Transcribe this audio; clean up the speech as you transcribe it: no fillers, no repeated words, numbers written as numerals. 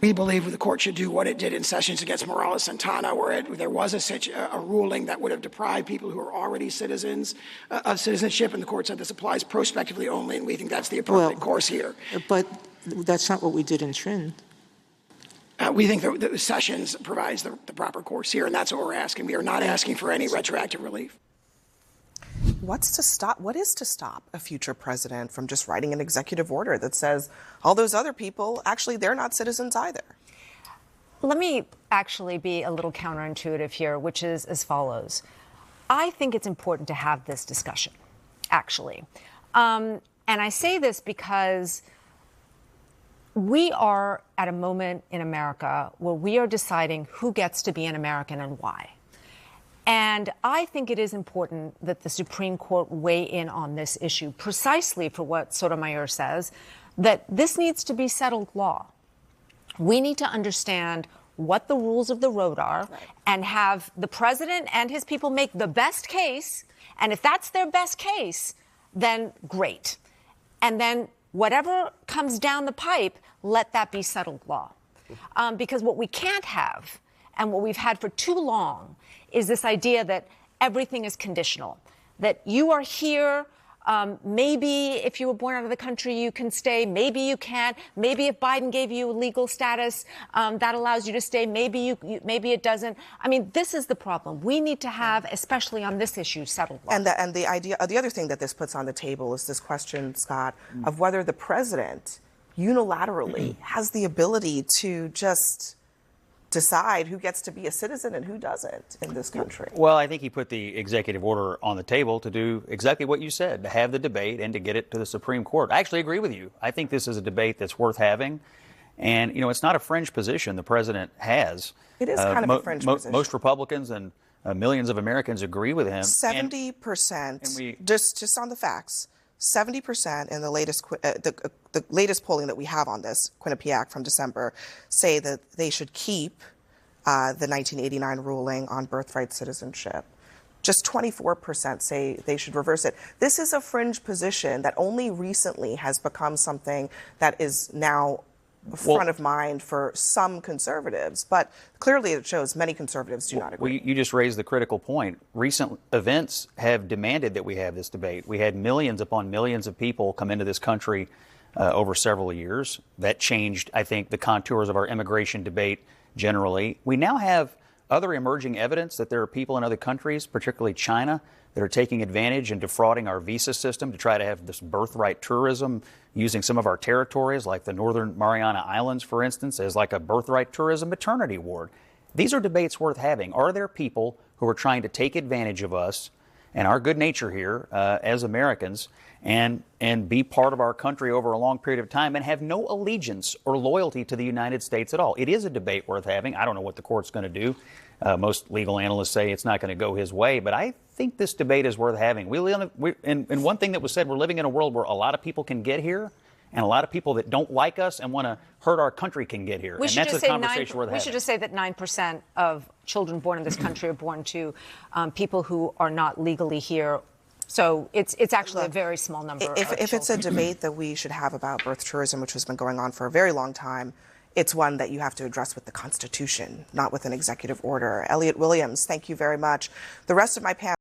We believe the court should do what it did in Sessions against Morales-Santana, where there was a ruling that would have deprived people who are already citizens of citizenship, and the court said this applies prospectively only, and we think that's the appropriate course here. But that's not what we did in Trin. We think that Sessions provides the proper course here, and that's what we're asking. We are not asking for any retroactive relief. What is to stop a future president from just writing an executive order that says all those other people, actually, they're not citizens either? Let me actually be a little counterintuitive here, which is as follows. I think it's important to have this discussion, actually. And I say this because we are at a moment in America where we are deciding who gets to be an American and why. And I think it is important that the Supreme Court weigh in on this issue precisely for what Sotomayor says, that this needs to be settled law. We need to understand what the rules of the road are and have the president and his people make the best case. And if that's their best case, then great. And then whatever comes down the pipe, let that be settled law. Because what we can't have, and what we've had for too long, is this idea that everything is conditional, that you are here, maybe if you were born out of the country, you can stay, maybe you can't, maybe if Biden gave you legal status, that allows you to stay, maybe it doesn't. I mean, this is the problem. We need to have, especially on this issue, settled law. And the idea, the other thing that this puts on the table is this question, Scott, of whether the president unilaterally has the ability to just decide who gets to be a citizen and who doesn't in this country. Well, I think he put the executive order on the table to do exactly what you said, to have the debate and to get it to the Supreme Court. I actually agree with you. I think this is a debate that's worth having. And, you know, it's not a fringe position the president has. It is kind of a fringe position. Most Republicans and millions of Americans agree with him. 70%, just on the facts, 70% in the latest polling that we have on this, Quinnipiac from December, say that they should keep the 1989 ruling on birthright citizenship. Just 24% say they should reverse it. This is a fringe position that only recently has become something that is now front of mind for some conservatives, but clearly it shows many conservatives do not agree. You just raised the critical point. Recent events have demanded that we have this debate. We had millions upon millions of people come into this country over several years. That changed, I think, the contours of our immigration debate generally. We now have other emerging evidence that there are people in other countries, particularly China, that are taking advantage and defrauding our visa system to try to have this birthright tourism, using some of our territories, like the Northern Mariana Islands, for instance, as like a birthright tourism maternity ward. These are debates worth having. Are there people who are trying to take advantage of us and our good nature here as Americans and be part of our country over a long period of time and have no allegiance or loyalty to the United States at all? It is a debate worth having. I don't know what the court's going to do. Most legal analysts say it's not going to go his way, but I think this debate is worth having. And one thing that was said, we're living in a world where a lot of people can get here, and a lot of people that don't like us and want to hurt our country can get here. And that's a conversation worth having. We should just say that 9% of children born in this country are born to people who are not legally here. So it's actually a very small number. If it's a debate that we should have about birth tourism, which has been going on for a very long time, it's one that you have to address with the Constitution, not with an executive order. Elliot Williams, thank you very much. The rest of my panel